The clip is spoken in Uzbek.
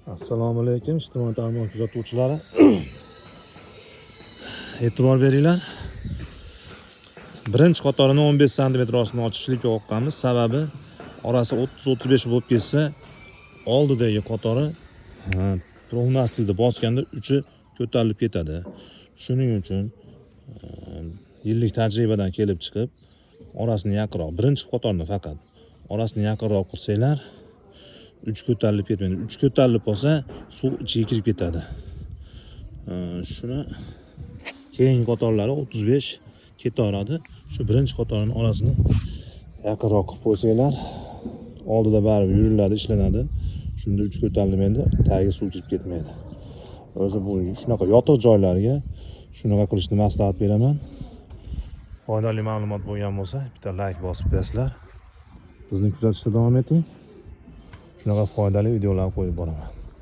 Assalomu alaykum ijtimoiy tarmoq kuzatuvchilari. E'tibor beringlar. Birinchi qatorini 15 sm ostini ochishlikka qo'yganmiz. Sababi orasi 30-35 bo'lib ketsa, oldidagi qatori pnevmatikni bosganda uchi ko'tarilib ketadi. Shuning uchun yillik tajribadan kelib chiqib, orasini yaqinroq, birinchi qatorni faqat orasini yaqinroq qilsanglar, uch ko'tarilib ketmaydi. Uch ko'tarilib qolsa, suv ichiga kirib ketadi. Shuni keyingi qatorlari 35 ketaveradi. Shu birinchi qatorning orasini yaqinroq qilib qo'ysanglar, oldida baribir yuriladi, ishlanadi. Shunda uch ko'tarilmaydi, tagiga suv kirib ketmaydi. O'zi bu shunaqa yotiq joylarga shunaqa qilishni maslahat beraman. Foydali ma'lumot bo'lgan bo'lsa, bitta like bosib qo'yasizlar. Bizni kuzatishda davom eting. Shunaqa foydali videolar qo'yib boraman.